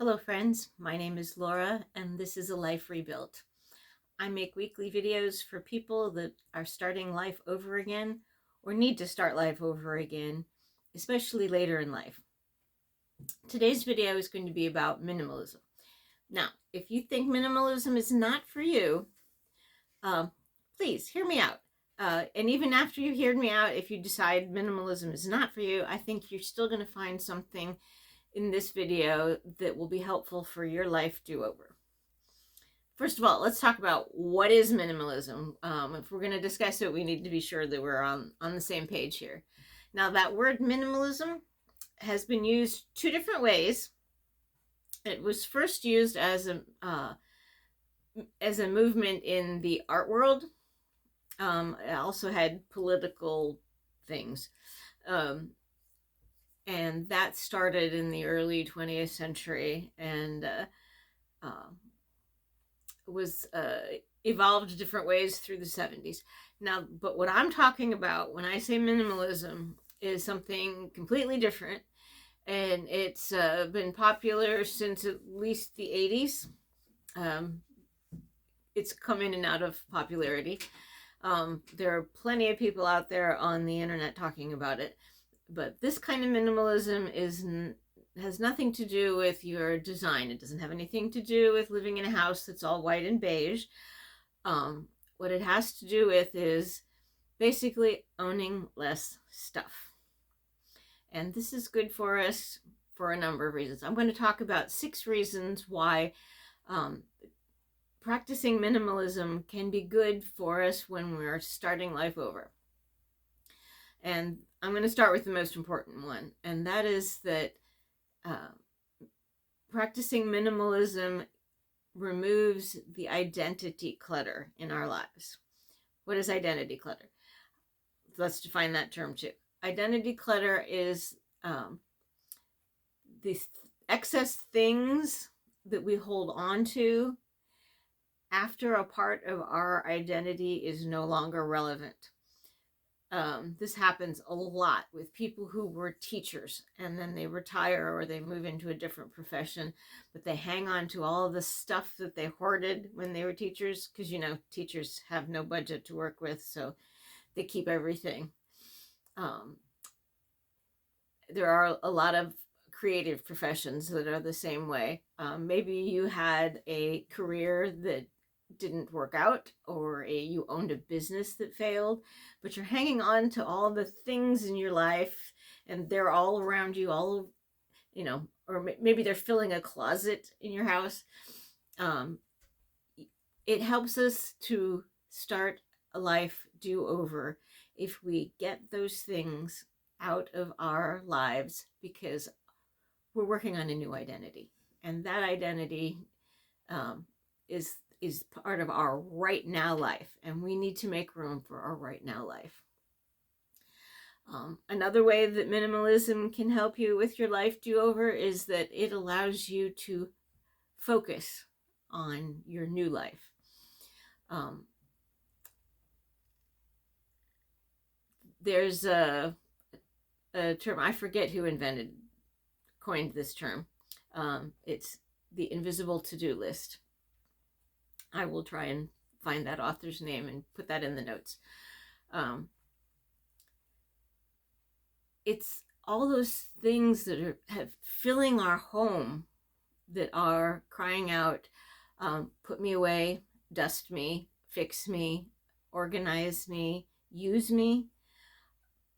Hello friends, my name is Laura and this is A Life Rebuilt. I make weekly videos for people that are starting life over again or need to start life over again, especially later in life. Today's video is going to be about minimalism. Now, if you think minimalism is not for you, please hear me out. And even after you heard me out, if you decide minimalism is not for you, I think you're still going to find something in this video that will be helpful for your life do-over. First of all, let's talk about what is minimalism. If we're going to discuss it, we need to be sure that we're on the same page here. Now, that word minimalism has been used two different ways. It was first used as a movement in the art world. It also had political things. And that started in the early 20th century and was evolved different ways through the 70s. Now, but what I'm talking about when I say minimalism is something completely different, and it's been popular since at least the 80s. It's come in and out of popularity. There are plenty of people out there on the internet talking about it. But this kind of minimalism has nothing to do with your design. It doesn't have anything to do with living in a house that's all white and beige. What it has to do with is basically owning less stuff. And this is good for us for a number of reasons. I'm going to talk about 6 reasons why practicing minimalism can be good for us when we're starting life over. And I'm going to start with the most important one, and that is that practicing minimalism removes the identity clutter in our lives. What is identity clutter? Let's define that term too. Identity clutter is the excess things that we hold on to after a part of our identity is no longer relevant. This happens a lot with people who were teachers and then they retire or they move into a different profession, but they hang on to all of the stuff that they hoarded when they were teachers, because teachers have no budget to work with, so they keep everything. There are a lot of creative professions that are the same way. Maybe you had a career that didn't work out, or you owned a business that failed, but you're hanging on to all the things in your life and they're all around you, or maybe they're filling a closet in your house. It helps us to start a life do-over if we get those things out of our lives, because we're working on a new identity, and that identity is part of our right now life, and we need to make room for our right now life. Another way that minimalism can help you with your life do-over is that it allows you to focus on your new life. There's a term, I forget who coined this term. It's the invisible to-do list. I will try and find that author's name and put that in the notes. It's all those things that have filling our home that are crying out, put me away, dust me, fix me, organize me, use me.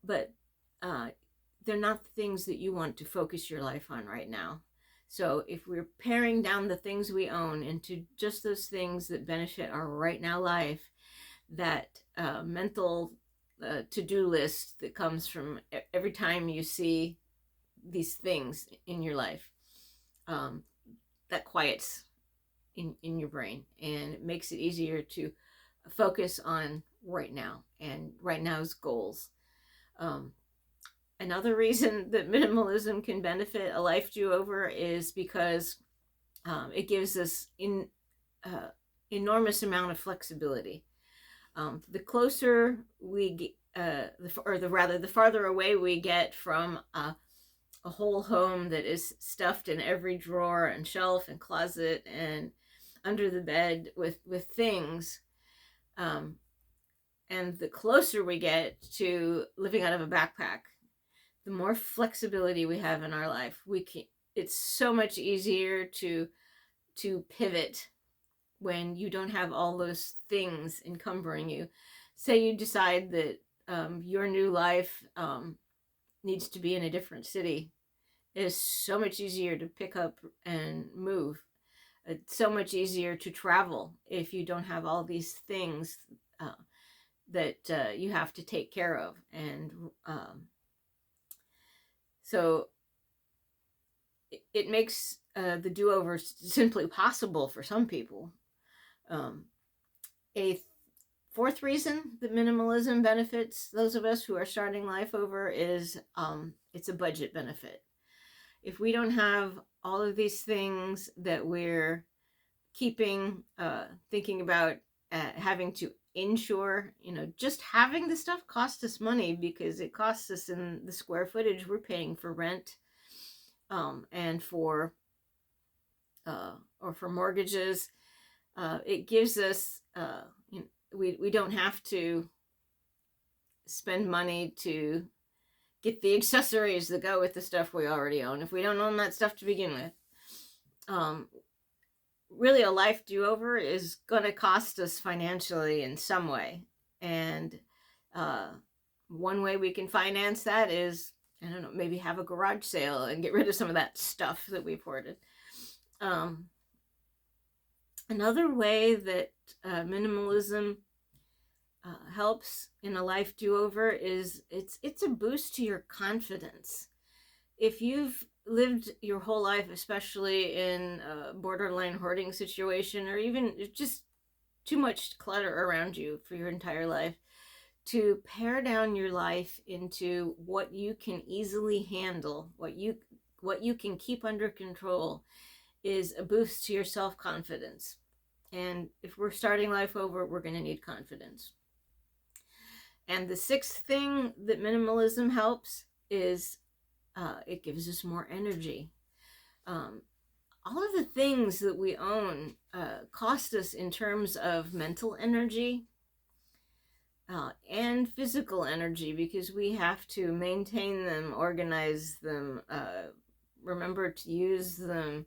But they're not the things that you want to focus your life on right now. So if we're paring down the things we own into just those things that benefit our right now life, that mental to-do list that comes from every time you see these things in your life, that quiets in your brain, and it makes it easier to focus on right now and right now's goals. Another reason that minimalism can benefit a life do-over is because it gives us enormous amount of flexibility. The closer we get, the farther away we get from a whole home that is stuffed in every drawer and shelf and closet and under the bed with things. And the closer we get to living out of a backpack, the more flexibility we have in our life. It's so much easier to pivot when you don't have all those things encumbering you. Say you decide that your new life needs to be in a different city. It is so much easier to pick up and move. It's so much easier to travel if you don't have all these things that you have to take care of. And so it makes the do-over simply possible for some people. A fourth reason that minimalism benefits those of us who are starting life over is it's a budget benefit. If we don't have all of these things that we're keeping, thinking about having to insure, just having the stuff costs us money, because it costs us in the square footage we're paying for rent, and for or for mortgages. It gives us, we don't have to spend money to get the accessories that go with the stuff we already own if we don't own that stuff to begin with. Really, a life do-over is going to cost us financially in some way. And one way we can finance that is, I don't know, maybe have a garage sale and get rid of some of that stuff that we've hoarded. Another way that minimalism helps in a life do-over is it's a boost to your confidence. If you've lived your whole life, especially in a borderline hoarding situation, or even just too much clutter around you for your entire life, to pare down your life into what you can easily handle, what you can keep under control, is a boost to your self-confidence. And if we're starting life over, we're going to need confidence. And the sixth thing that minimalism helps is it gives us more energy. All of the things that we own cost us in terms of mental energy and physical energy, because we have to maintain them, organize them, remember to use them,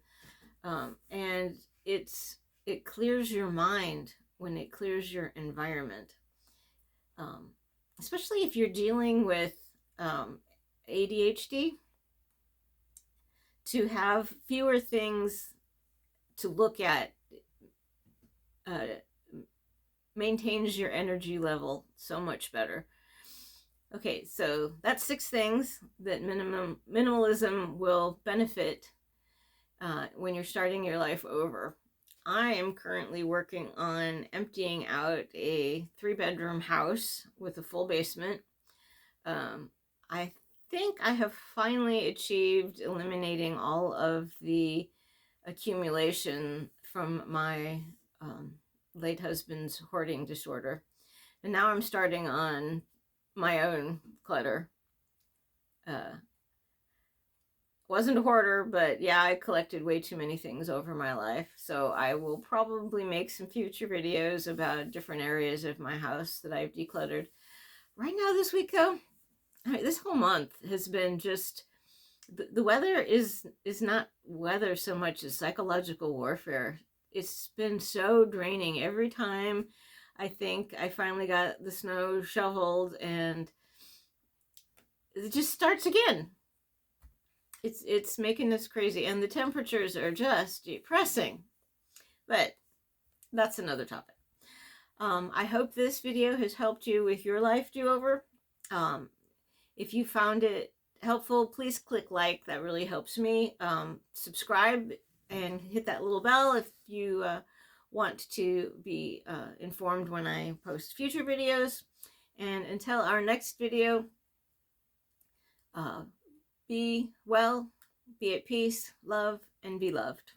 and it clears your mind when it clears your environment. Especially if you're dealing with ADHD, to have fewer things to look at maintains your energy level so much better. Okay, so that's 6 things that minimalism will benefit when you're starting your life over. I am currently working on emptying out a 3-bedroom house with a full basement. I think I have finally achieved eliminating all of the accumulation from my late husband's hoarding disorder. And now I'm starting on my own clutter. Wasn't a hoarder, but yeah, I collected way too many things over my life. So I will probably make some future videos about different areas of my house that I've decluttered. Right now, this week though, this whole month has been just, the weather is not weather so much as psychological warfare. It's been so draining. Every time I think I finally got the snow shoveled, and it just starts again. It's making us crazy, and the temperatures are just depressing. But that's another topic. I hope this video has helped you with your life do-over. If you found it helpful, please click like. That really helps me. Subscribe and hit that little bell if you want to be informed when I post future videos. And until our next video, be well, be at peace, love, and be loved.